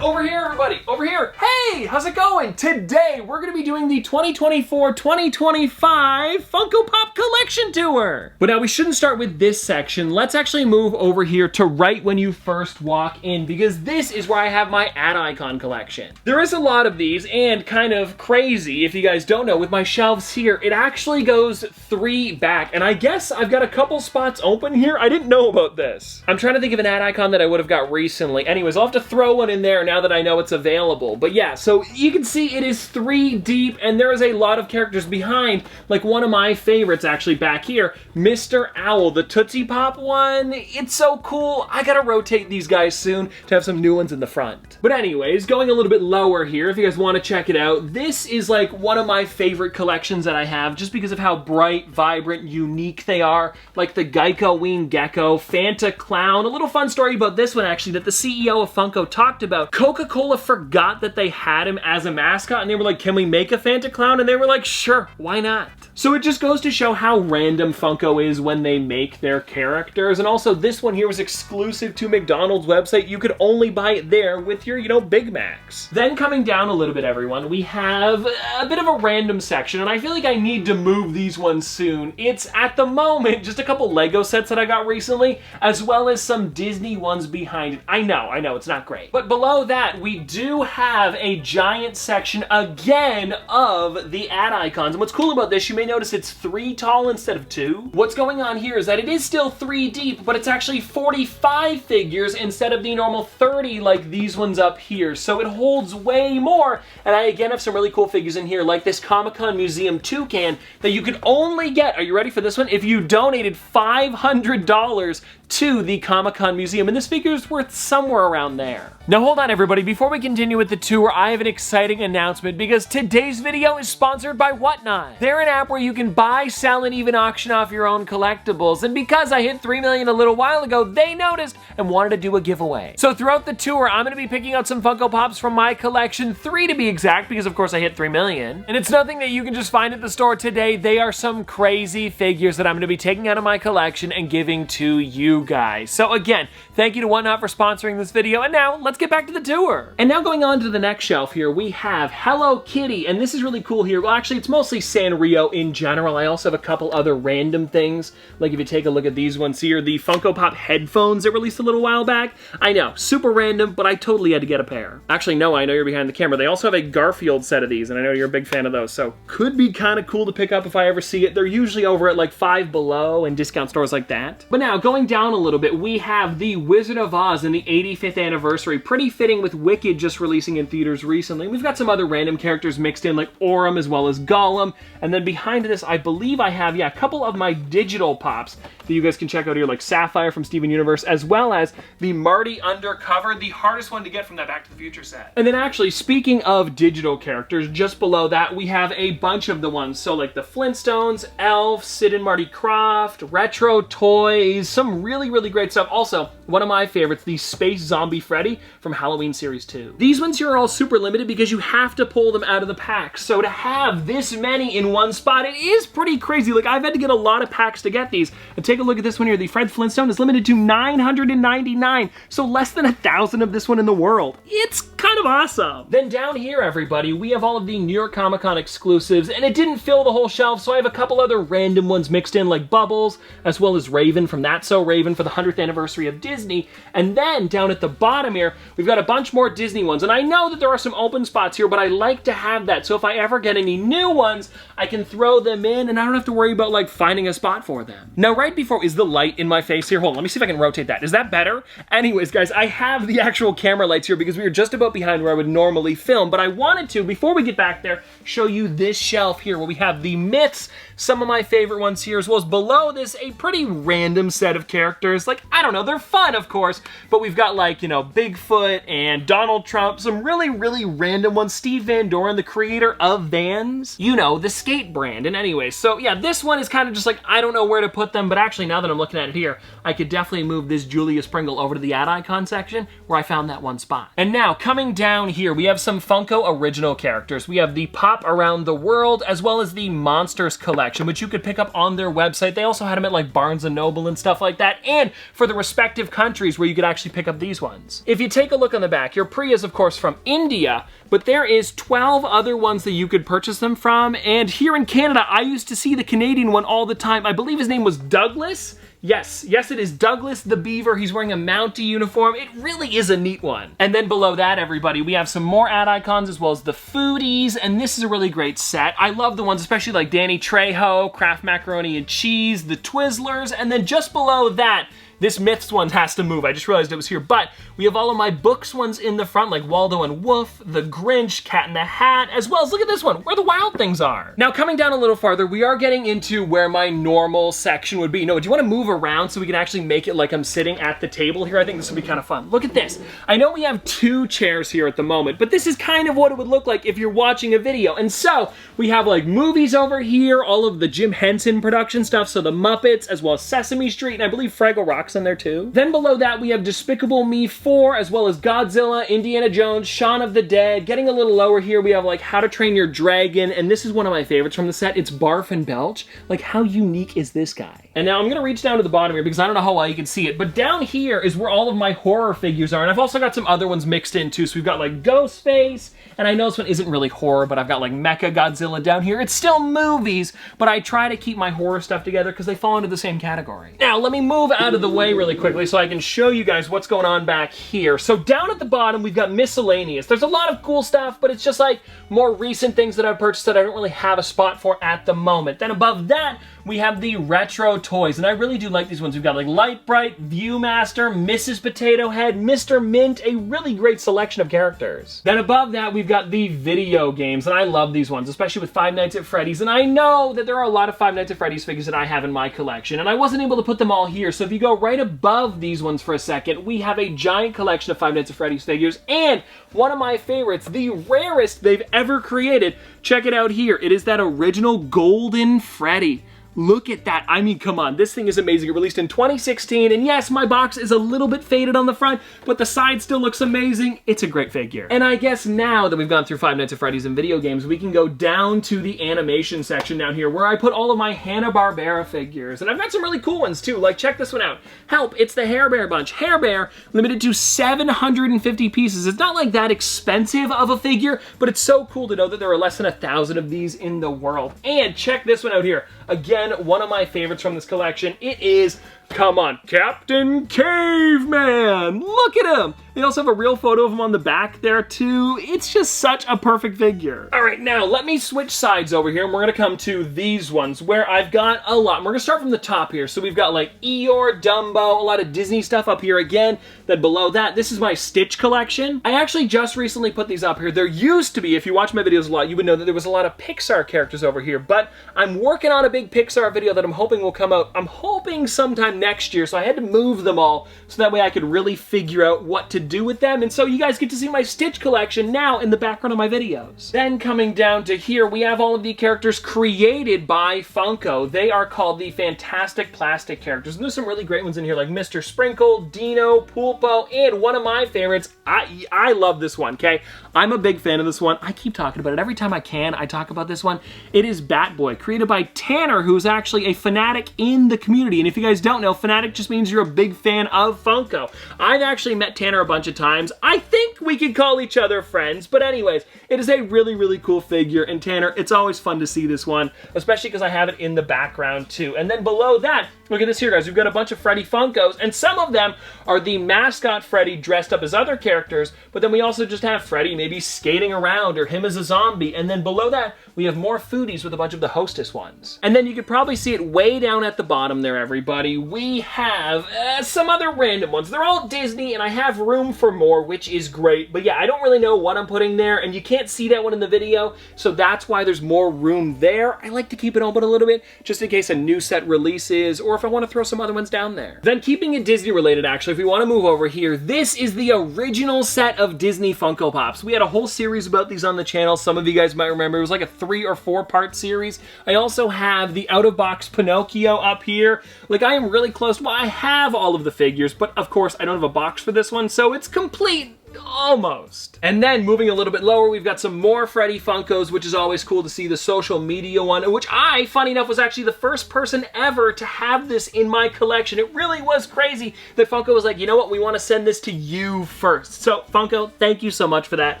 Over here, everybody, over here. Hey, how's it going? Today, we're gonna be doing the 2024-2025 Funko Pop Collection Tour. But now we shouldn't start with this section. Let's actually move over here to right when you first walk in, because this is where I have my ad icon collection. There is a lot of these, and kind of crazy, if you guys don't know, with my shelves here, it actually goes 3 back, and I guess I've got a couple spots open here. I didn't know about this. I'm trying to think of an ad icon that I would have got recently. Anyways, I'll have to throw one in there now that I know it's available. But yeah, so you can see it is 3 deep, and there is a lot of characters behind, like one of my favorites actually back here, Mr. Owl, the Tootsie Pop one. It's so cool. I gotta rotate these guys soon to have some new ones in the front. But anyways, going a little bit lower here, if you guys want to check it out, this is like one of my favorite collections that I have, just because of how bright, vibrant, unique they are. Like the Geico Ween Gecko, Fanta Clown. A little fun story about this one actually that the CEO of Funko talked about. Coca-Cola forgot that they had him as a mascot, and they were like, can we make a Fanta Clown? And they were like, sure, why not? So it just goes to show how random Funko is when they make their characters. And also this one here was exclusive to McDonald's website. You could only buy it there with your, Big Macs. Then coming down a little bit, everyone, we have a bit of a random section, and I feel like I need to move these ones soon. It's, at the moment, just a couple Lego sets that I got recently, as well as some Disney ones behind it. I know, it's not great. But below that, we do have a giant section, again, of the ad icons. And what's cool about this, you may notice it's 3 tall instead of 2. What's going on here is that it is still 3 deep, but it's actually 45 figures instead of the normal 30 like these ones up here. So it holds way more. And I again have some really cool figures in here, like this Comic-Con Museum toucan that you could only get, are you ready for this one? If you donated $500 to the Comic-Con Museum, and this figure is worth somewhere around there. Now hold on everybody, before we continue with the tour, I have an exciting announcement because today's video is sponsored by Whatnot. They're an app where you can buy, sell, and even auction off your own collectibles, and because I hit 3 million a little while ago, they noticed and wanted to do a giveaway. So throughout the tour, I'm going to be picking out some Funko Pops from my collection, 3 to be exact, because of course I hit 3 million. And it's nothing that you can just find at the store today. They are some crazy figures that I'm going to be taking out of my collection and giving to you guys. So again, thank you to Whatnot for sponsoring this video, and now let's get back to the tour. And now going on to the next shelf here, we have Hello Kitty, and this is really cool here. Well, actually, it's mostly Sanrio in general. I also have a couple other random things, like if you take a look at these ones here, the Funko Pop headphones that released a little while back. I know, super random, but I totally had to get a pair. Actually, no, I know you're behind the camera. They also have a Garfield set of these, and I know you're a big fan of those, so could be kind of cool to pick up if I ever see it. They're usually over at like Five Below and discount stores like that. But now, going down a little bit, we have the Wizard of Oz in the 85th anniversary. Pretty fitting with Wicked just releasing in theaters recently. We've got some other random characters mixed in, like Orem as well as Gollum. And then behind this, I believe I have, a couple of my digital pops that you guys can check out here, like Sapphire from Steven Universe, as well as the Marty Undercover, the hardest one to get from that Back to the Future set. And then actually, speaking of digital characters, just below that, we have a bunch of the ones. So like the Flintstones, Elf, Sid and Marty Krofft, retro toys, some really, really great stuff. Also, one of my favorites, the Space Zombie Freddy from Halloween Series 2. These ones here are all super limited because you have to pull them out of the pack. So to have this many in one spot, it is pretty crazy. Like, I've had to get a lot of packs to get these. And take a look at this one here. The Fred Flintstone is limited to 999. So less than 1,000 of this one in the world. It's kind of awesome. Then down here, everybody, we have all of the New York Comic Con exclusives, and it didn't fill the whole shelf, so I have a couple other random ones mixed in, like Bubbles, as well as Raven from That's So Raven for the 100th anniversary of Disney. And then down at the bottom here, we've got a bunch more Disney ones. And I know that there are some open spots here, but I like to have that. So if I ever get any new ones, I can throw them in and I don't have to worry about like finding a spot for them. Now, right before, is the light in my face here? Hold on, let me see if I can rotate that. Is that better? Anyways, guys, I have the actual camera lights here because we were just about behind where I would normally film, but I wanted to, before we get back there, show you this shelf here where we have the myths, some of my favorite ones here, as well as below this, a pretty random set of characters. Like, I don't know, they're fun, of course, but we've got like, Bigfoot and Donald Trump, some really, really random ones. Steve Van Doren, the creator of Vans, the skate brand. And anyway, so yeah, this one is kind of just like, I don't know where to put them, but actually now that I'm looking at it here, I could definitely move this Julius Pringle over to the ad icon section where I found that one spot. And now, coming down here, we have some Funko original characters. We have the Pop Around the World, as well as the Monsters collection, which you could pick up on their website. They also had them at like Barnes & Noble and stuff like that, and for the respective countries where you could actually pick up these ones. If you take a look on the back, your Priya is of course from India, but there is 12 other ones that you could purchase them from, and here in Canada, I used to see the Canadian one all the time. I believe his name was Douglas. Yes, it is Douglas the Beaver. He's wearing a Mountie uniform. It really is a neat one. And then below that, everybody, we have some more ad icons as well as the foodies, and this is a really great set. I love the ones, especially like Danny Trejo, Kraft Macaroni and Cheese, the Twizzlers, and then just below that, this Myths one has to move. I just realized it was here, but we have all of my books ones in the front, like Waldo and Wolf, The Grinch, Cat in the Hat, as well as, look at this one, Where the Wild Things Are. Now, coming down a little farther, we are getting into where my normal section would be. No, do you want to move around so we can actually make it like I'm sitting at the table here? I think this would be kind of fun. Look at this. I know we have 2 chairs here at the moment, but this is kind of what it would look like if you're watching a video. And so, we have like movies over here, all of the Jim Henson production stuff, so the Muppets, as well as Sesame Street, and I believe Fraggle Rock's in there too. Then below that, we have Despicable Me 4, as well as Godzilla, Indiana Jones, Shaun of the Dead. Getting a little lower here, we have like How to Train Your Dragon, and this is one of my favorites from the set. It's Barf and Belch. Like, how unique is this guy? And now I'm gonna reach down to the bottom here because I don't know how well you can see it, but down here is where all of my horror figures are, and I've also got some other ones mixed in too. So we've got like Ghostface, and I know this one isn't really horror, but I've got like Mecha Godzilla down here. It's still movies, but I try to keep my horror stuff together because they fall into the same category. Now, let me move out of the way really quickly so I can show you guys what's going on back here. So down at the bottom, we've got miscellaneous. There's a lot of cool stuff, but it's just like more recent things that I've purchased that I don't really have a spot for at the moment. Then above that, we have the retro toys, and I really do like these ones. We've got like Light Bright, Viewmaster, Mrs. Potato Head, Mr. Mint, a really great selection of characters. Then above that, we've got the video games, and I love these ones, especially with Five Nights at Freddy's, and I know that there are a lot of Five Nights at Freddy's figures that I have in my collection, and I wasn't able to put them all here, so if you go right above these ones for a second, we have a giant collection of Five Nights at Freddy's figures, and one of my favorites, the rarest they've ever created. Check it out here. It is that original Golden Freddy. Look at that. I mean, come on. This thing is amazing. It released in 2016, and yes, my box is a little bit faded on the front, but the side still looks amazing. It's a great figure. And I guess now that we've gone through Five Nights at Freddy's and video games, we can go down to the animation section down here where I put all of my Hanna-Barbera figures. And I've got some really cool ones too. Like, check this one out. Help, it's the Hair Bear bunch. Hair Bear, limited to 750 pieces. It's not like that expensive of a figure, but it's so cool to know that there are less than 1,000 of these in the world. And check this one out here. Again, one of my favorites from this collection. It is, come on, Captain Caveman. Look at him. They also have a real photo of him on the back there too. It's just such a perfect figure. All right, now let me switch sides over here, and we're gonna come to these ones where I've got a lot. We're gonna start from the top here. So we've got like Eeyore, Dumbo, a lot of Disney stuff up here again. Then below that, this is my Stitch collection. I actually just recently put these up here. There used to be, if you watch my videos a lot, you would know that there was a lot of Pixar characters over here, but I'm working on a big Pixar video that I'm hoping will come out. I'm hoping sometime next year, so I had to move them all so that way I could really figure out what to do with them, and so you guys get to see my Stitch collection now in the background of my videos. Then coming down to here, we have all of the characters created by Funko. They are called the Fantastic Plastic characters, and there's some really great ones in here like Mr. Sprinkle, Dino, Pulpo, and one of my favorites, I love this one, okay? I'm a big fan of this one. I keep talking about it. Every time I can, I talk about this one. It is Batboy, created by Tanner, who's actually a fanatic in the community, and if you guys don't know, fanatic just means you're a big fan of Funko. I've actually met Tanner a bunch of times. I think we could call each other friends, but anyways, it is a really, really cool figure, and Tanner, it's always fun to see this one, especially because I have it in the background too. And then below that, look at this here, guys. We've got a bunch of Freddy Funkos, and some of them are the mascot Freddy dressed up as other characters, but then we also just have Freddy maybe skating around, or him as a zombie, and then below that, we have more foodies with a bunch of the Hostess ones. And then you could probably see it way down at the bottom there, everybody. We have some other random ones. They're all Disney, and I have room for more, which is great. But yeah, I don't really know what I'm putting there, and you can't see that one in the video, so that's why there's more room there. I like to keep it open a little bit, just in case a new set releases, or if I want to throw some other ones down there. Then keeping it Disney related, actually, if we want to move over here, this is the original set of Disney Funko Pops. We had a whole series about these on the channel. Some of you guys might remember. It was like a 3 or 4 part series. I also have the out-of-box Pinocchio up here. Like, I am really close. Well, I have all of the figures, but of course, I don't have a box for this one, so it's complete almost. And then moving a little bit lower, we've got some more Freddy Funkos, which is always cool to see, the social media one, which I, funny enough, was actually the first person ever to have this in my collection. It really was crazy that Funko was like, you know what, we want to send this to you first. So Funko, thank you so much for that.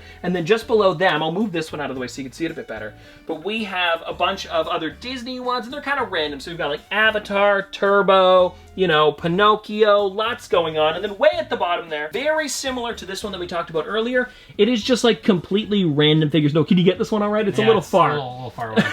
And then just below them, I'll move this one out of the way so you can see it a bit better, but we have a bunch of other Disney ones, and they're kind of random. So we've got like Avatar, Turbo, you know, Pinocchio, lots going on. And then way at the bottom there, very similar to this one that we talked about earlier, it is just like completely random figures. No, can you get this one all right? It's a little far. A little far away.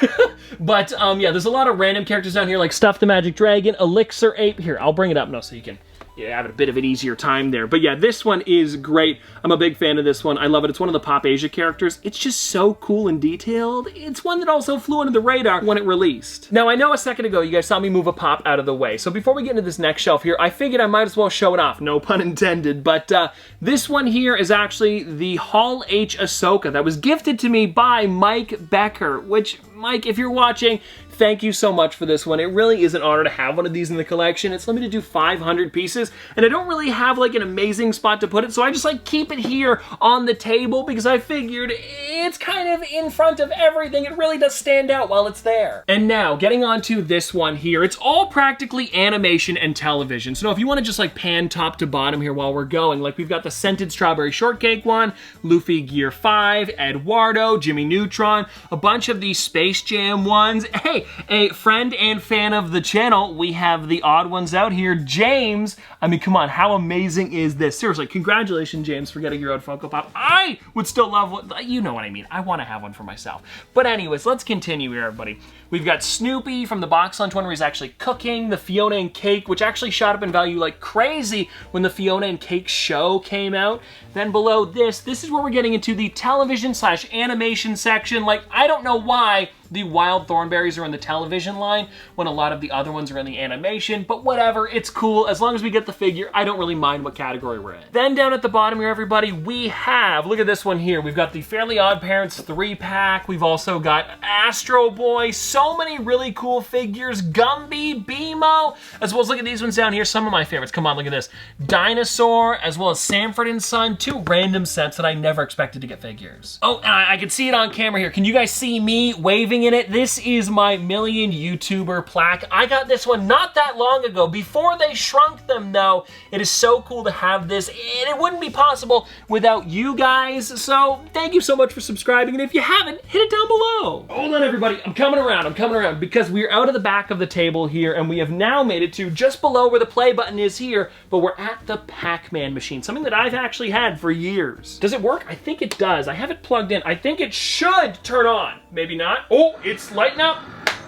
But yeah, there's a lot of random characters down here, like Stuff the Magic Dragon, Elixir Ape. Here, I'll bring it up now so you can have a bit of an easier time there. But yeah, this one is great. I'm a big fan of this one. I love it. It's one of the Pop Asia characters. It's just so cool and detailed. It's one that also flew under the radar when it released. Now, I know a second ago you guys saw me move a pop out of the way. So before we get into this next shelf here, I figured I might as well show it off. No pun intended. But this one here is actually the Hall H Ahsoka that was gifted to me by Mike Becker, which, Mike, if you're watching, thank you so much for this one. It really is an honor to have one of these in the collection. It's limited to 500 pieces, and I don't really have like an amazing spot to put it, so I just like keep it here on the table because I figured it's kind of in front of everything. It really does stand out while it's there. And now, getting on to this one here, it's all practically animation and television. So if you want to just like pan top to bottom here while we're going, like we've got the Scented Strawberry Shortcake one, Luffy Gear 5, Eduardo, Jimmy Neutron, a bunch of these Space Jam ones. Hey, a friend and fan of the channel, we have the odd ones out here, James. I mean, come on, how amazing is this? Seriously, congratulations, James, for getting your own Funko Pop. I would still love one. You know what I mean. I want to have one for myself. But anyways, let's continue here, everybody. We've got Snoopy from the box lunch one where he's actually cooking, the Fiona and Cake, which actually shot up in value like crazy when the Fiona and Cake show came out. Then below this is where we're getting into the television / animation section. Like, I don't know why the Wild Thornberries are in the television line when a lot of the other ones are in the animation, but whatever, it's cool. As long as we get the figure, I don't really mind what category we're in. Then down at the bottom here, everybody, we have, look at this one here. We've got the Fairly Odd Parents 3-pack. We've also got Astro Boy, so many really cool figures, Gumby, Beemo, as well as look at these ones down here, some of my favorites. Come on, look at this. Dinosaur, as well as Sanford and Son, two random sets that I never expected to get figures. Oh, and I can see it on camera here. Can you guys see me waving in it? This is my million YouTuber plaque. I got this one not that long ago, before they shrunk them though. It is so cool to have this, and it wouldn't be possible without you guys, so thank you so much for subscribing, and if you haven't, hit it down below. Hold on, everybody, I'm coming around, because we're out of the back of the table here, and we have now made it to just below where the play button is here, but we're at the Pac-Man machine, something that I've actually had for years. Does it work? I think it does. I have it plugged in. I think it should turn on. Maybe not. Oh, it's lighting up.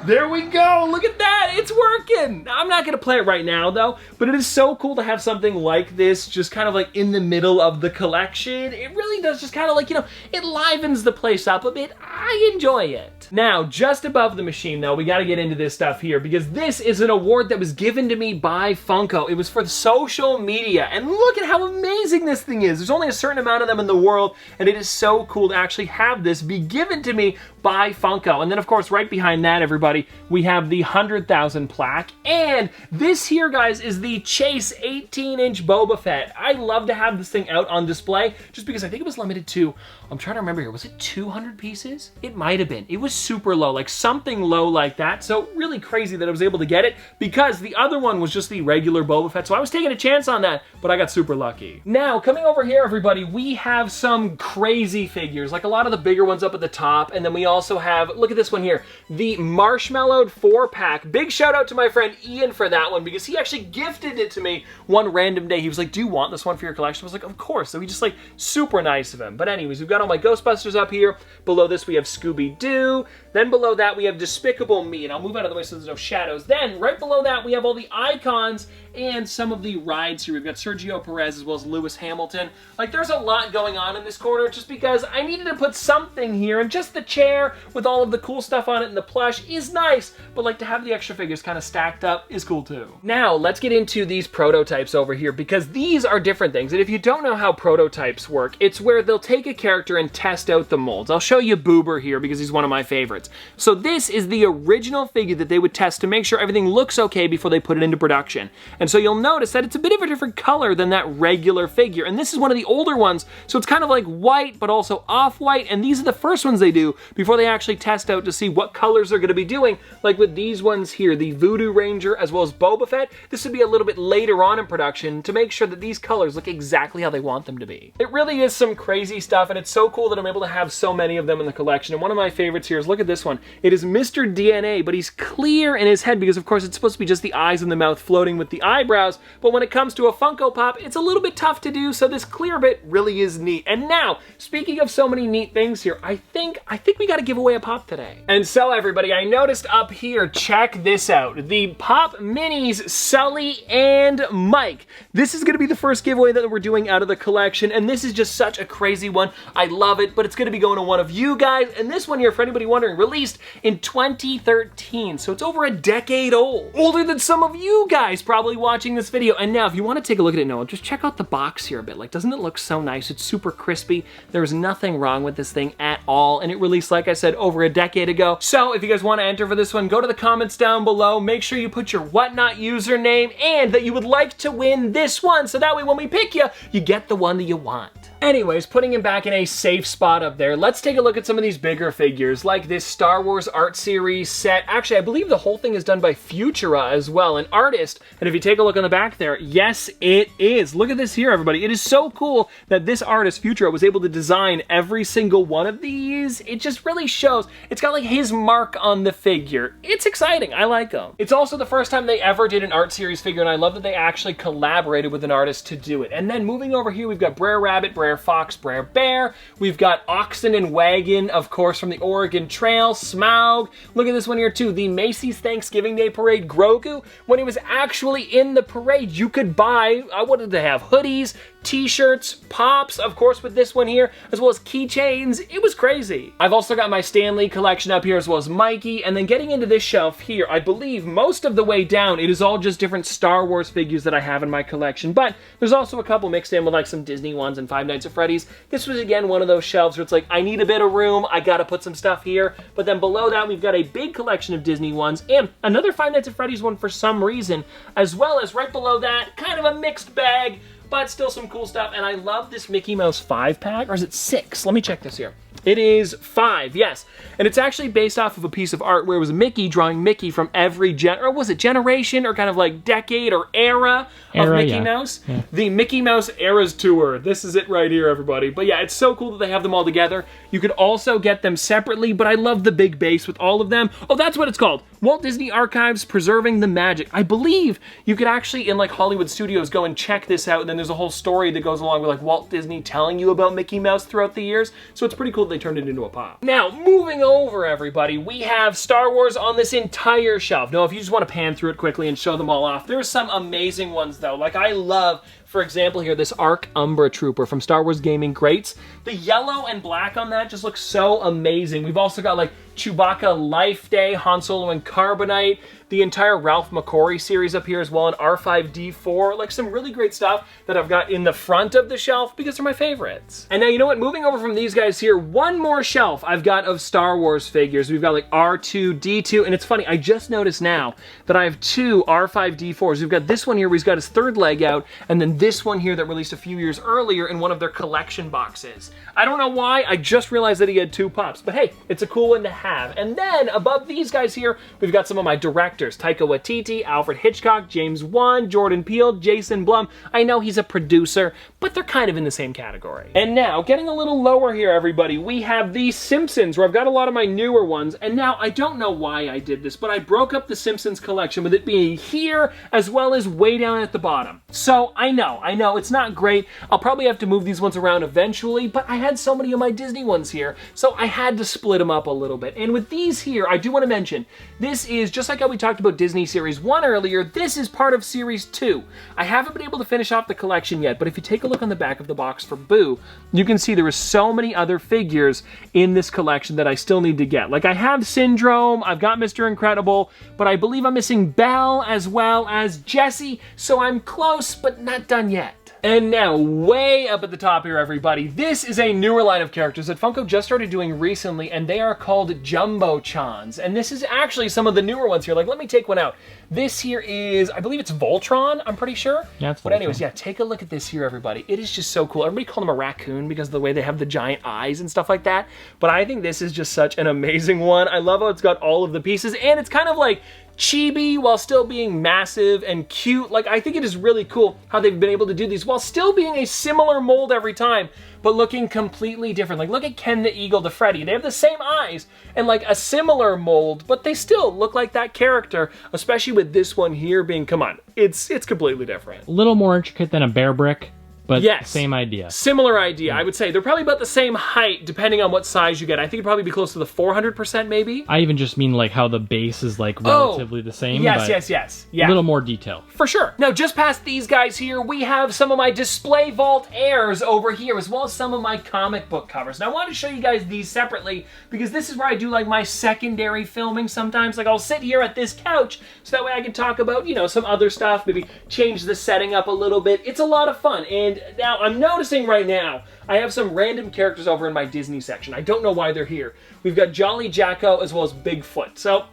There we go, look at that, it's working. I'm not gonna play it right now though, but it is so cool to have something like this just kind of like in the middle of the collection. It really does just kind of like, you know, it livens the place up a bit. I enjoy it. Now, just above the machine though, we gotta get into this stuff here because this is an award that was given to me by Funko. It was for social media, and look at how amazing this thing is. There's only a certain amount of them in the world, and it is so cool to actually have this be given to me by Funko. And then of course, right behind that, everybody, we have the 100,000 plaque, and this here, guys, is the Chase 18-inch Boba Fett. I love to have this thing out on display just because I think it was limited to, I'm trying to remember here, was it 200 pieces? It might have been. It was super low, like something low like that, so really crazy that I was able to get it because the other one was just the regular Boba Fett, so I was taking a chance on that, but I got super lucky. Now, coming over here, everybody, we have some crazy figures, like a lot of the bigger ones up at the top, and then we also have, look at this one here, the Marshmallowed 4-pack. Big shout out to my friend Ian for that one because he actually gifted it to me one random day. He was like, do you want this one for your collection? I was like, of course. So he just like, super nice of him. But anyways, we've got all my Ghostbusters up here. Below this, we have Scooby-Doo. Then below that, we have Despicable Me, and I'll move out of the way so there's no shadows. Then, right below that, we have all the icons and some of the rides here. We've got Sergio Perez as well as Lewis Hamilton. Like, there's a lot going on in this corner just because I needed to put something here, and just the chair with all of the cool stuff on it and the plush is nice, but like to have the extra figures kind of stacked up is cool too. Now, let's get into these prototypes over here because these are different things, and if you don't know how prototypes work, it's where they'll take a character and test out the molds. I'll show you Boober here because he's one of my favorites. So this is the original figure that they would test to make sure everything looks okay before they put it into production. And And so you'll notice that it's a bit of a different color than that regular figure. And this is one of the older ones, so it's kind of like white, but also off-white. And these are the first ones they do before they actually test out to see what colors they're gonna be doing. Like with these ones here, the Voodoo Ranger as well as Boba Fett. This would be a little bit later on in production to make sure that these colors look exactly how they want them to be. It really is some crazy stuff, and it's so cool that I'm able to have so many of them in the collection. And one of my favorites here is, look at this one. It is Mr. DNA, but he's clear in his head because of course it's supposed to be just the eyes and the mouth floating with the eyebrows. But when it comes to a Funko Pop, it's a little bit tough to do, so this clear bit really is neat. And now, speaking of so many neat things here, I think we gotta give away a Pop today. And so everybody, I noticed up here, check this out. The Pop Minis Sully and Mike. This is gonna be the first giveaway that we're doing out of the collection, and this is just such a crazy one. I love it, but it's gonna be going to one of you guys. And this one here, for anybody wondering, released in 2013, so it's over a decade old. Older than some of you guys probably watching this video. And now, if you wanna take a look at it, Noah, just check out the box here a bit. Like, doesn't it look so nice? It's super crispy. There's nothing wrong with this thing at all, and it released, like I said, over a decade ago. So if you guys wanna enter for this one, go to the comments down below. Make sure you put your Whatnot username and that you would like to win this one, so that way when we pick you, you get the one that you want. Anyways, putting him back in a safe spot up there, let's take a look at some of these bigger figures, like this Star Wars art series set. Actually, I believe the whole thing is done by Futura as well, an artist. And if you take a look on the back there, yes, it is. Look at this here, everybody. It is so cool that this artist, Futura, was able to design every single one of these. It just really shows. It's got like his mark on the figure. It's exciting. I like them. It's also the first time they ever did an art series figure, and I love that they actually collaborated with an artist to do it. And then moving over here, we've got Brer Rabbit, Brer Fox, Brer Bear. We've got Oxen and Wagon, of course, from the Oregon Trail, Smaug. Look at this one here too, the Macy's Thanksgiving Day Parade Grogu. When he was actually in the parade, you could buy, what did they have? Hoodies, t-shirts, pops, of course with this one here, as well as keychains. It was crazy. I've also got my Stan Lee collection up here, as well as Mikey, and then getting into this shelf here, I believe most of the way down, it is all just different Star Wars figures that I have in my collection, but there's also a couple mixed in with like some Disney ones and Five Nights at Freddy's. This was again one of those shelves where it's like, I need a bit of room, I gotta put some stuff here, but then below that we've got a big collection of Disney ones and another Five Nights at Freddy's one for some reason, as well as right below that, kind of a mixed bag, but still some cool stuff. And I love this Mickey Mouse 5-pack, or is it 6? Let me check this here. It is 5, yes. And it's actually based off of a piece of art where it was Mickey drawing Mickey from every generation or kind of like decade or era of Mickey Mouse. Yeah. The Mickey Mouse Eras Tour. This is it right here, everybody. But yeah, it's so cool that they have them all together. You could also get them separately, but I love the big base with all of them. Oh, that's what it's called. Walt Disney Archives Preserving the Magic. I believe you could actually, in like Hollywood Studios, go and check this out, and then there's a whole story that goes along with like Walt Disney telling you about Mickey Mouse throughout the years. So it's pretty cool that they turned it into a pop. Now, moving over, everybody, we have Star Wars on this entire shelf. Now, if you just want to pan through it quickly and show them all off, there's some amazing ones though. Like I love, for example here, this Arc Umbra Trooper from Star Wars Gaming Greats. The yellow and black on that just looks so amazing. We've also got like Chewbacca Life Day, Han Solo and Carbonite, the entire Ralph McQuarrie series up here as well, and R5-D4, like some really great stuff that I've got in the front of the shelf because they're my favorites. And now, you know what, moving over from these guys here, one more shelf I've got of Star Wars figures. We've got like R2-D2, and it's funny, I just noticed now that I have 2 R5-D4s. We've got this one here where he's got his third leg out, and then this one here that released a few years earlier in one of their collection boxes. I don't know why, I just realized that he had 2 pops, but hey, it's a cool one to have. And then above these guys here, we've got some of my directors. Taika Waititi, Alfred Hitchcock, James Wan, Jordan Peele, Jason Blum. I know he's a producer, but they're kind of in the same category. And now, getting a little lower here, everybody, we have the Simpsons, where I've got a lot of my newer ones. And now, I don't know why I did this, but I broke up the Simpsons collection with it being here, as well as way down at the bottom. So, I know, it's not great. I'll probably have to move these ones around eventually, but I had so many of my Disney ones here, so I had to split them up a little bit. And with these here, I do want to mention, this is, just like how we talked about Disney Series 1 earlier, this is part of Series 2. I haven't been able to finish off the collection yet, but if you take a look on the back of the box for Boo, you can see there are so many other figures in this collection that I still need to get. Like I have Syndrome, I've got Mr. Incredible, but I believe I'm missing Belle as well as Jessie, so I'm close, but not done yet. And now, way up at the top here, everybody, this is a newer line of characters that Funko just started doing recently, and they are called Jumbo-chans. And this is actually some of the newer ones here. Like, let me take one out. This here is, I believe it's Voltron, I'm pretty sure. Yeah, it's Voltron. But anyways, yeah, take a look at this here, everybody. It is just so cool. Everybody called him a raccoon because of the way they have the giant eyes and stuff like that. But I think this is just such an amazing one. I love how it's got all of the pieces, and it's kind of like chibi while still being massive and cute. Like, I think it is really cool how they've been able to do these while still being a similar mold every time, but looking completely different. Like, look at Ken the Eagle to Freddy. They have the same eyes and like a similar mold, but they still look like that character, especially with this one here being, come on, it's completely different. A little more intricate than a bear brick. But yes, same idea. Similar idea, I would say. They're probably about the same height, depending on what size you get. I think it'd probably be close to the 400% maybe. I even just mean like how the base is like relatively the same. Yes, but yes. Yeah. A little more detail. For sure. Now, just past these guys here, we have some of my display vault heirs over here, as well as some of my comic book covers. Now, I want to show you guys these separately, because this is where I do like my secondary filming sometimes. Like, I'll sit here at this couch, so that way I can talk about, you know, some other stuff, maybe change the setting up a little bit. It's a lot of fun. And now, I'm noticing right now, I have some random characters over in my Disney section. I don't know why they're here. We've got Jolly Jacko as well as Bigfoot. So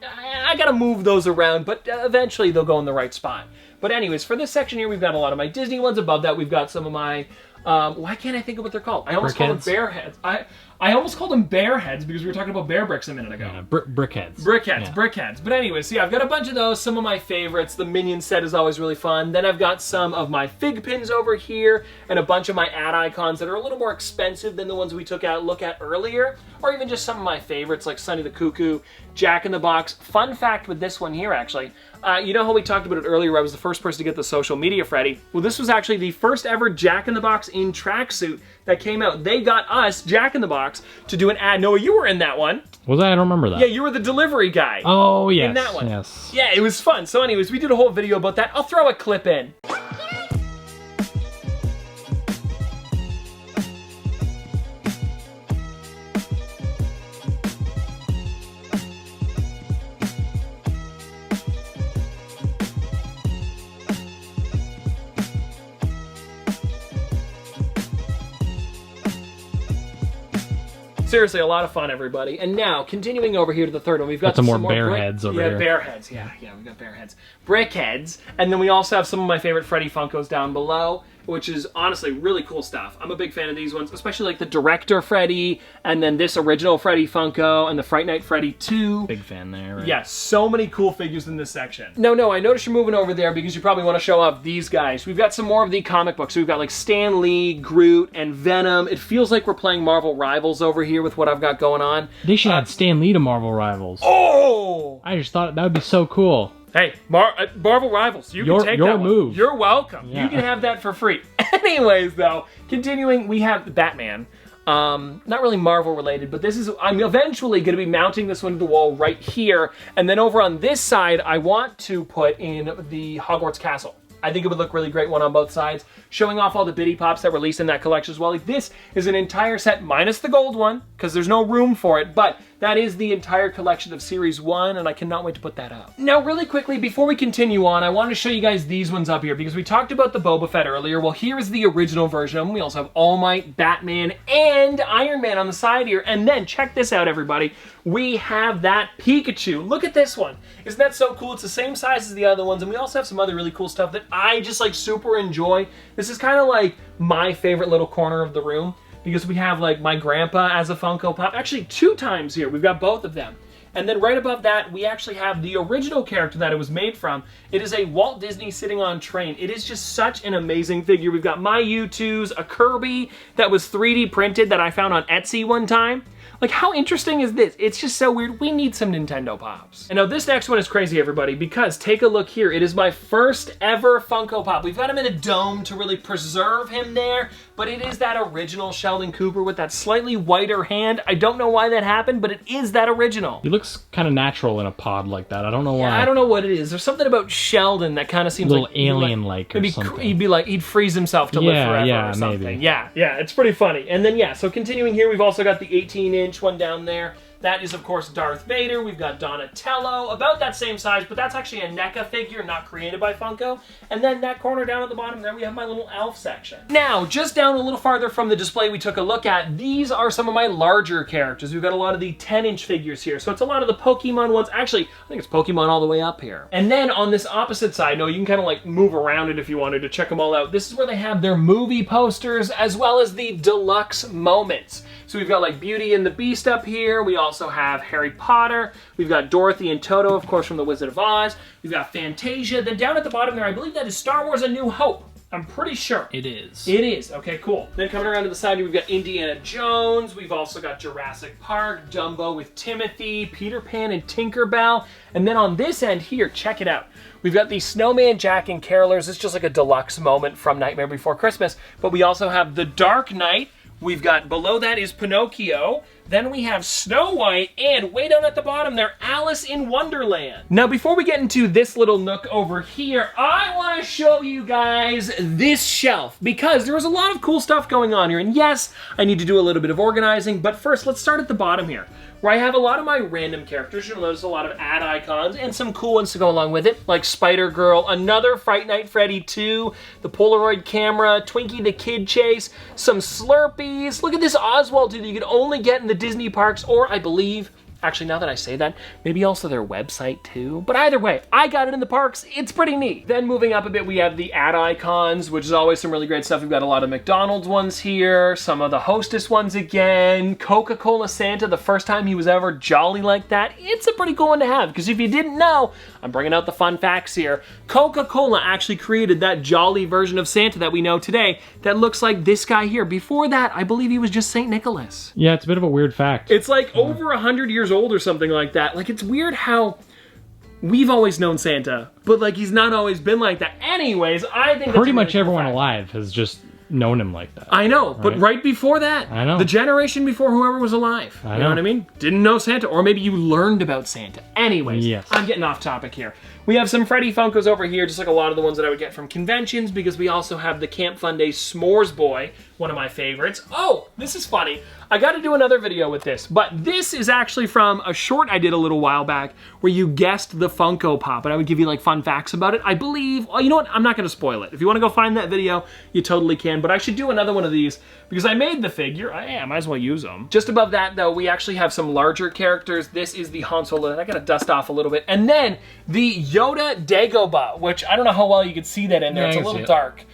I gotta move those around, but eventually they'll go in the right spot. But anyways, for this section here, we've got a lot of my Disney ones. Above that, we've got some of my, why can't I think of what they're called? I almost called them bear heads. I almost called them bear heads because we were talking about bear bricks a minute ago. Yeah, brickheads. Brickheads. But anyways, so yeah, I've got a bunch of those, some of my favorites. The Minion set is always really fun. Then I've got some of my fig pins over here and a bunch of my ad icons that are a little more expensive than the ones we took a look at earlier, or even just some of my favorites like Sonny the Cuckoo, Jack in the Box. Fun fact with this one here, actually, you know how we talked about it earlier where I was the first person to get the social media Freddy? Well, this was actually the first ever Jack in the Box in tracksuit that came out. They got us, Jack in the Box, to do an ad. Noah, you were in that one. Was I? I don't remember that. Yeah, you were the delivery guy. Oh, yes. In that one. Yes. Yeah, it was fun. So anyways, we did a whole video about that. I'll throw a clip in. Seriously, a lot of fun, everybody. And now, continuing over here to the third one, we've got some more bear heads over here. Yeah, bear heads. Yeah, we've got bear heads. Brickheads. And then we also have some of my favorite Freddy Funkos down below, which is honestly really cool stuff. I'm a big fan of these ones, especially like the director Freddy, and then this original Freddy Funko, and the Fortnight Freddy 2. Big fan there, right? Yeah, so many cool figures in this section. No, I noticed you're moving over there because you probably want to show off these guys. We've got some more of the comic books. So we've got like Stan Lee, Groot, and Venom. It feels like we're playing Marvel Rivals over here with what I've got going on. They should add Stan Lee to Marvel Rivals. Oh! I just thought that would be so cool. Hey, Marvel Rivals, you can take that move. One. You're welcome. Yeah. You can have that for free. Anyways, though, continuing, we have Batman. Not really Marvel related, but this is, I'm eventually going to be mounting this one to the wall right here. And then over on this side, I want to put in the Hogwarts Castle. I think it would look really great one on both sides, showing off all the Biddy Pops that were released in that collection as well. Like, this is an entire set, minus the gold one, because there's no room for it, but that is the entire collection of Series 1, and I cannot wait to put that up. Now, really quickly, before we continue on, I want to show you guys these ones up here, because we talked about the Boba Fett earlier. Well, here is the original version. We also have All Might, Batman, and Iron Man on the side here. And then, check this out, everybody. We have that Pikachu. Look at this one. Isn't that so cool? It's the same size as the other ones, and we also have some other really cool stuff that I just, like, super enjoy. This is kind of like my favorite little corner of the room, because we have like my grandpa as a Funko Pop. Actually, 2 times here. We've got both of them. And then right above that, we actually have the original character that it was made from. It is a Walt Disney sitting on train. It is just such an amazing figure. We've got my U2s, a Kirby that was 3D printed that I found on Etsy one time. Like, how interesting is this? It's just so weird. We need some Nintendo Pops. And now this next one is crazy, everybody, because take a look here. It is my first ever Funko Pop. We've got him in a dome to really preserve him there, but it is that original Sheldon Cooper with that slightly whiter hand. I don't know why that happened, but it is that original. He looks kind of natural in a pod like that. I don't know why. I don't know what it is. There's something about Sheldon that kind of seems a little like alien-like or something. He'd freeze himself to live forever or something. Maybe. Yeah, it's pretty funny. And then, yeah, so continuing here, we've also got the 18-inch one down there. That is, of course, Darth Vader. We've got Donatello, about that same size, but that's actually a NECA figure, not created by Funko. And then that corner down at the bottom there, we have my little elf section. Now, just down a little farther from the display we took a look at, these are some of my larger characters. We've got a lot of the 10-inch figures here. So it's a lot of the Pokemon ones. Actually, I think it's Pokemon all the way up here. And then on this opposite side, no, you can kind of like move around it if you wanted to check them all out. This is where they have their movie posters as well as the deluxe moments. So we've got like Beauty and the Beast up here. We also have Harry Potter. We've got Dorothy and Toto, of course, from The Wizard of Oz. We've got Fantasia. Then down at the bottom there, I believe that is Star Wars A New Hope. I'm pretty sure. It is. It is. Okay, cool. Then coming around to the side, we've got Indiana Jones. We've also got Jurassic Park, Dumbo with Timothy, Peter Pan and Tinkerbell. And then on this end here, check it out. We've got the Snowman, Jack, and Carolers. It's just like a deluxe moment from Nightmare Before Christmas. But we also have The Dark Knight. We've got, below that is Pinocchio. Then we have Snow White, and way down at the bottom there, Alice in Wonderland. Now, before we get into this little nook over here, I want to show you guys this shelf, because there was a lot of cool stuff going on here. And yes, I need to do a little bit of organizing, but first, let's start at the bottom here, where I have a lot of my random characters. You'll notice a lot of ad icons and some cool ones to go along with it, like Spider-Girl, another Fright Night Freddy 2, the Polaroid camera, Twinkie the Kid Chase, some Slurpees. Look at this Oswald dude that you could only get in the Disney parks, or I believe, actually now that I say that, maybe also their website too. But either way, I got it in the parks. It's pretty neat. Then moving up a bit, we have the ad icons, which is always some really great stuff. We've got a lot of McDonald's ones here, some of the Hostess ones again, Coca-Cola Santa, the first time he was ever jolly like that. It's a pretty cool one to have, because if you didn't know, I'm bringing out the fun facts here. Coca-Cola actually created that jolly version of Santa that we know today that looks like this guy here. Before that, I believe he was just St. Nicholas. Yeah, it's a bit of a weird fact. It's like over 100 years old or something like that. Like, it's weird how we've always known Santa, but like he's not always been like that. Anyways, I think pretty much everyone alive has just known him like that. I know, but right before that, I know, the generation before whoever was alive, you know what I mean? Didn't know Santa, or maybe you learned about Santa. Anyways, yes. I'm getting off topic here. We have some Freddy Funkos over here, just like a lot of the ones that I would get from conventions, because we also have the Camp Fun Day S'mores Boy, one of my favorites. Oh, this is funny. I got to do another video with this, but this is actually from a short I did a little while back where you guessed the Funko Pop, and I would give you like fun facts about it. I believe, well, you know what? I'm not going to spoil it. If you want to go find that video, you totally can, but I should do another one of these because I made the figure. I might as well use them. Just above that, though, we actually have some larger characters. This is the Han Solo, and I got to dust off a little bit. And then the Yoda Dagobah, which I don't know how well you can see that in there. It's a little dark.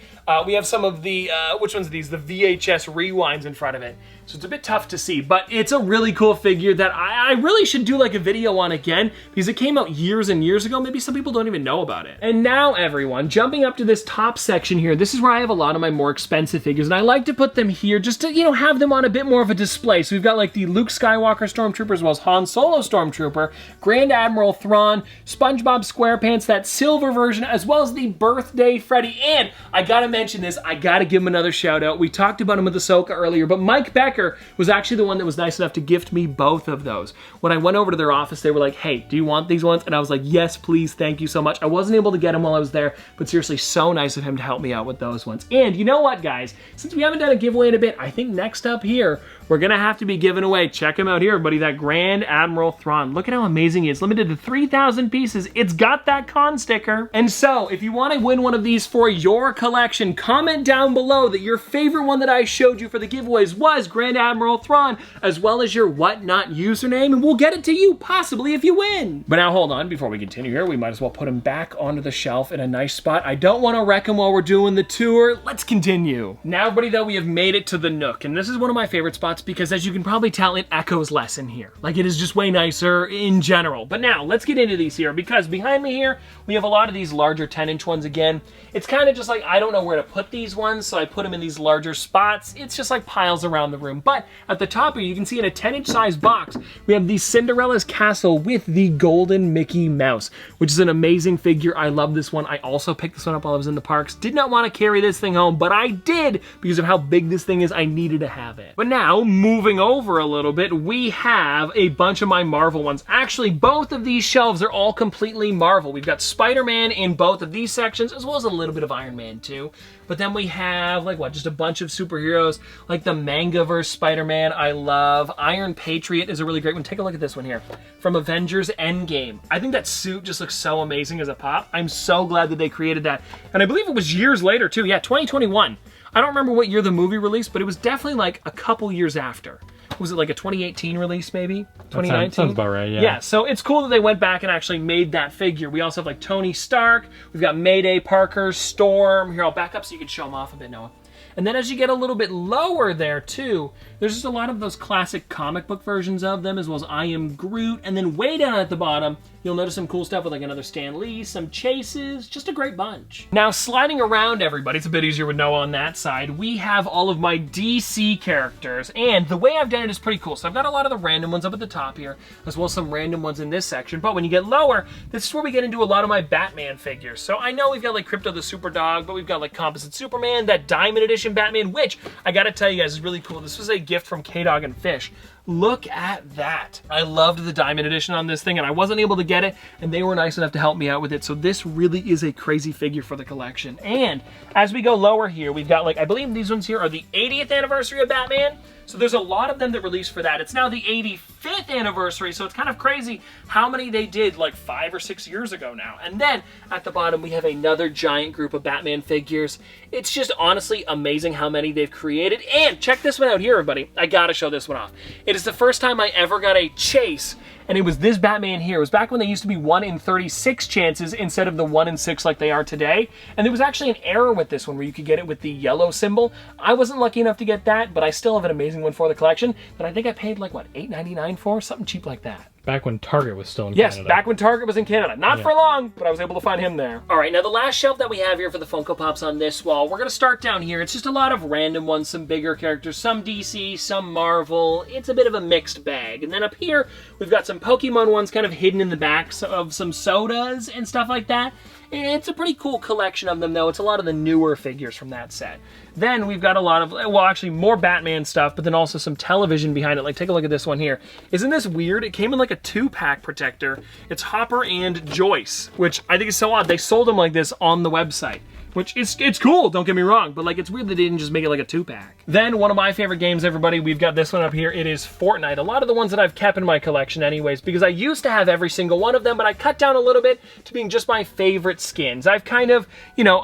We have some of the, which ones are these? The VHS rewinds in front of it. So it's a bit tough to see, but it's a really cool figure that I really should do like a video on again, because it came out years and years ago. Maybe some people don't even know about it. And now, everyone, jumping up to this top section here, this is where I have a lot of my more expensive figures, and I like to put them here just to, you know, have them on a bit more of a display. So we've got like the Luke Skywalker Stormtrooper, as well as Han Solo Stormtrooper, Grand Admiral Thrawn, SpongeBob SquarePants, that silver version, as well as the Birthday Freddy. And I gotta mention this, I gotta give him another shout out. We talked about him with Ahsoka earlier, but Mike Becker was actually the one that was nice enough to gift me both of those. When I went over to their office, they were like, hey, do you want these ones? And I was like, yes, please, thank you so much. I wasn't able to get them while I was there, but seriously, so nice of him to help me out with those ones. And you know what, guys? Since we haven't done a giveaway in a bit, I think next up here, we're gonna have to be giving away, check him out here, everybody, that Grand Admiral Thrawn. Look at how amazing he is. Limited to 3,000 pieces. It's got that con sticker. And so, if you want to win one of these for your collection, comment down below that your favorite one that I showed you for the giveaways was Grand Admiral Thrawn, as well as your whatnot username, and we'll get it to you, possibly, if you win. But now, hold on, before we continue here, we might as well put him back onto the shelf in a nice spot. I don't want to wreck him while we're doing the tour. Let's continue. Now, everybody, though, we have made it to the Nook, and this is one of my favorite spots because, as you can probably tell, it echoes less in here. Like, it is just way nicer in general. But now, let's get into these here, because behind me here, we have a lot of these larger 10-inch ones again. It's kind of just like, I don't know where to put these ones, so I put them in these larger spots. It's just like piles around the room. But at the top here, you can see in a 10-inch size box, we have the Cinderella's castle with the golden Mickey Mouse, which is an amazing figure. I love this one. I also picked this one up while I was in the parks. Did not want to carry this thing home, but I did because of how big this thing is. I needed to have it. But now, moving over a little bit, we have a bunch of my Marvel ones. Actually, both of these shelves are all completely Marvel. We've got Spider-Man in both of these sections, as well as a little bit of Iron Man too. But then we have, like, what, just a bunch of superheroes, like the Mangaverse Spider-Man I love. Iron Patriot is a really great one. Take a look at this one here. From Avengers Endgame. I think that suit just looks so amazing as a pop. I'm so glad that they created that. And I believe it was years later too. Yeah, 2021. I don't remember what year the movie released, but it was definitely like a couple years after. Was it like a 2018 release maybe? 2019? Sounds about right, yeah. Yeah, so it's cool that they went back and actually made that figure. We also have like Tony Stark, we've got Mayday, Parker, Storm. Here, I'll back up so you can show them off a bit, Noah. And then as you get a little bit lower there too, there's just a lot of those classic comic book versions of them, as well as I Am Groot. And then way down at the bottom, you'll notice some cool stuff with like another Stan Lee, some chases, just a great bunch. Now sliding around everybody, it's a bit easier with Noah on that side, we have all of my DC characters. And the way I've done it is pretty cool. So I've got a lot of the random ones up at the top here, as well as some random ones in this section. But when you get lower, this is where we get into a lot of my Batman figures. So I know we've got like Crypto the Super Dog, but we've got like Composite Superman, that Diamond Edition Batman, which I gotta tell you guys is really cool. This was a gift from K-Dog and Fish. Look at that. I loved the Diamond Edition on this thing, and I wasn't able to get it, and they were nice enough to help me out with it. So this really is a crazy figure for the collection. And as we go lower here, we've got, like, I believe these ones here are the 80th anniversary of Batman. So there's a lot of them that released for that. It's now the 85th anniversary, so it's kind of crazy how many they did like 5 or 6 years ago now. And then at the bottom, we have another giant group of Batman figures. It's just honestly amazing how many they've created. And check this one out here, everybody. I gotta show this one off. It is the first time I ever got a chase, and it was this Batman here. It was back when they used to be 1 in 36 chances instead of the 1 in 6 like they are today. And there was actually an error with this one where you could get it with the yellow symbol. I wasn't lucky enough to get that, but I still have an amazing one for the collection that I think I paid like, what, $8.99 for? Something cheap like that. Back when Target was still in Canada. Yes, back when Target was in Canada. Not for long, but I was able to find him there. All right, now the last shelf that we have here for the Funko Pops on this wall, we're going to start down here. It's just a lot of random ones, some bigger characters, some DC, some Marvel. It's a bit of a mixed bag. And then up here, we've got some Pokemon ones kind of hidden in the backs of some sodas and stuff like that. It's a pretty cool collection of them, though. It's a lot of the newer figures from that set. Then we've got a lot of, well, actually more Batman stuff, but then also some television behind it. Like, take a look at this one here. Isn't this weird? It came in like a 2-pack protector. It's Hopper and Joyce, which I think is so odd. They sold them like this on the website. Which, it's cool, don't get me wrong, but like it's weird that they didn't just make it like a 2-pack. Then, one of my favorite games, everybody, we've got this one up here. It is Fortnite. A lot of the ones that I've kept in my collection anyways, because I used to have every single one of them, but I cut down a little bit to being just my favorite skins. I've kind of, you know,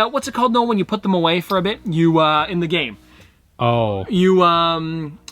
what's it called, Noah, when you put them away for a bit? You, in the game. Oh.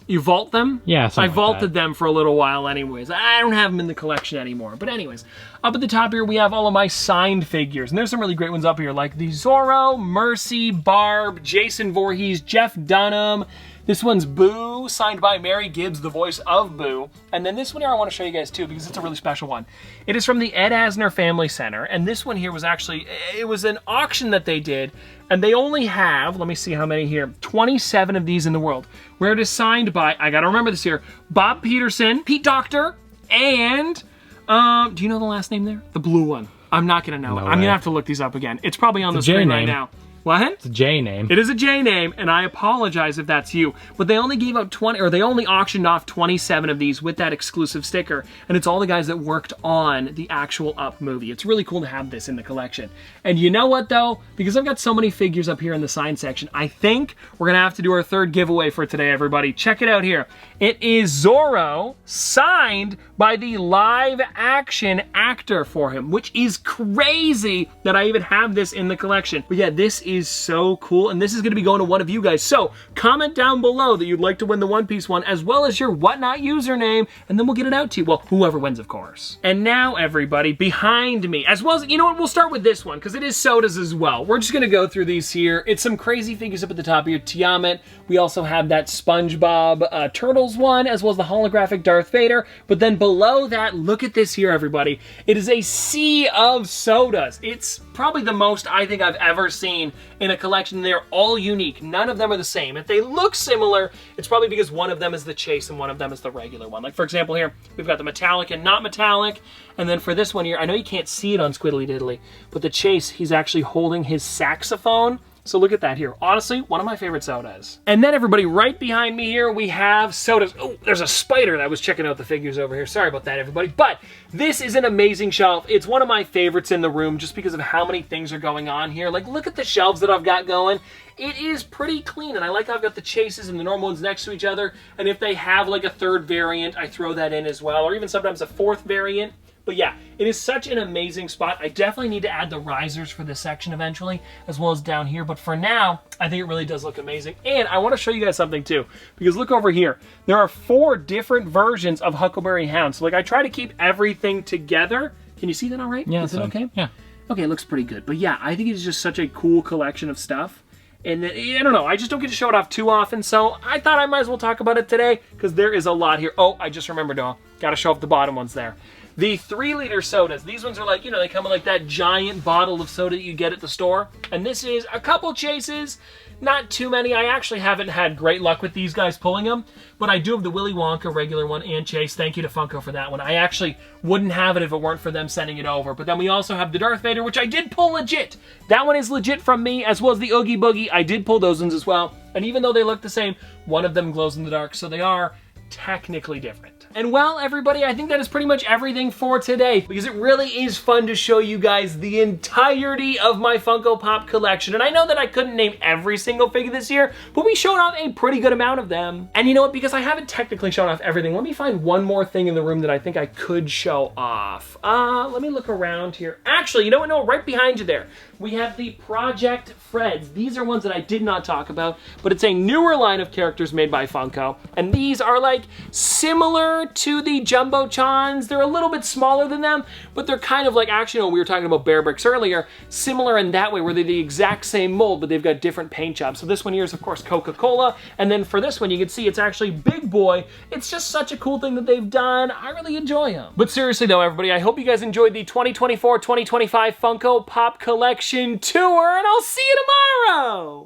You vault them? Yeah, I vaulted them for a little while anyways. I don't have them in the collection anymore. But anyways, up at the top here, we have all of my signed figures. And there's some really great ones up here, like the Zoro, Mercy, Barb, Jason Voorhees, Jeff Dunham. This one's Boo, signed by Mary Gibbs, the voice of Boo. And then this one here I want to show you guys too, because it's a really special one. It is from the Ed Asner Family Center. And this one here was actually, it was an auction that they did. And they only have, let me see how many here, 27 of these in the world. Where it is signed by, I gotta remember this here, Bob Peterson, Pete Docter, and, do you know the last name there? The blue one. I'm not gonna know it. I'm gonna have to look these up again. It's probably on the screen right now. What? It's a J name. It is a J name, and I apologize if that's you. But they only gave out 20, or they only auctioned off 27 of these with that exclusive sticker, and it's all the guys that worked on the actual Up movie. It's really cool to have this in the collection. And you know what, though? Because I've got so many figures up here in the sign section, I think we're gonna have to do our third giveaway for today, everybody. Check it out here. It is Zoro, signed by the live-action actor for him, which is crazy that I even have this in the collection. But yeah, this is so cool, and this is going to be going to one of you guys. So comment down below that you'd like to win the One Piece one, as well as your Whatnot username, and then we'll get it out to you. Well, whoever wins, of course. And now, everybody, behind me, as well as, you know what, we'll start with this one, because it is sodas as well. We're just going to go through these here. It's some crazy figures up at the top here. Tiamat. We also have that SpongeBob Turtles one, as well as the holographic Darth Vader. But then below that, look at this here, everybody. It is a sea of sodas. It's probably the most I think I've ever seen in a collection. They're all unique. None of them are the same. If they look similar, it's probably because one of them is the chase and one of them is the regular one. Like, for example, here, we've got the metallic and not metallic. And then for this one here, I know you can't see it on Squiddly Diddly, but the chase, he's actually holding his saxophone So look at that here. Honestly, one of my favorite sodas. And then everybody, right behind me here, we have sodas. Oh, there's a spider that was checking out the figures over here. Sorry about that, everybody. But this is an amazing shelf. It's one of my favorites in the room just because of how many things are going on here. Like, look at the shelves that I've got going. It is pretty clean, and I like how I've got the chases and the normal ones next to each other. And if they have like a third variant, I throw that in as well, or even sometimes a fourth variant. But yeah, it is such an amazing spot. I definitely need to add the risers for this section eventually, as well as down here. But for now, I think it really does look amazing. And I want to show you guys something too, because look over here. There are 4 different versions of Huckleberry Hound. So like, I try to keep everything together. Can you see that all right? Yeah. Is it okay? Yeah. Okay, it looks pretty good. But yeah, I think it's just such a cool collection of stuff. And I don't know, I just don't get to show it off too often, so I thought I might as well talk about it today, because there is a lot here. Oh, I just remembered, got to show off the bottom ones there. The 3-liter sodas, these ones are like, you know, they come in like that giant bottle of soda that you get at the store. And this is a couple chases, not too many. I actually haven't had great luck with these guys pulling them, but I do have the Willy Wonka regular one and Chase. Thank you to Funko for that one. I actually wouldn't have it if it weren't for them sending it over. But then we also have the Darth Vader, which I did pull legit. That one is legit from me, as well as the Oogie Boogie. I did pull those ones as well. And even though they look the same, one of them glows in the dark, so they are technically different. And well, everybody, I think that is pretty much everything for today, because it really is fun to show you guys the entirety of my Funko Pop collection. And I know that I couldn't name every single figure this year, but we showed off a pretty good amount of them. And you know what, because I haven't technically shown off everything, let me find one more thing in the room that I think I could show off. Let me look around here. Actually, you know what, no, right behind you there, we have the Project Freds. These are ones that I did not talk about, but it's a newer line of characters made by Funko. And these are like similar to the Jumbo-chons. They're a little bit smaller than them, but they're kind of like, actually, when we were talking about Bear Bricks earlier, similar in that way, where they're the exact same mold, but they've got different paint jobs. So this one here is, of course, Coca-Cola. And then for this one, you can see it's actually Big Boy. It's just such a cool thing that they've done. I really enjoy them. But seriously though, everybody, I hope you guys enjoyed the 2024-2025 Funko Pop Collection Tour, and I'll see you tomorrow!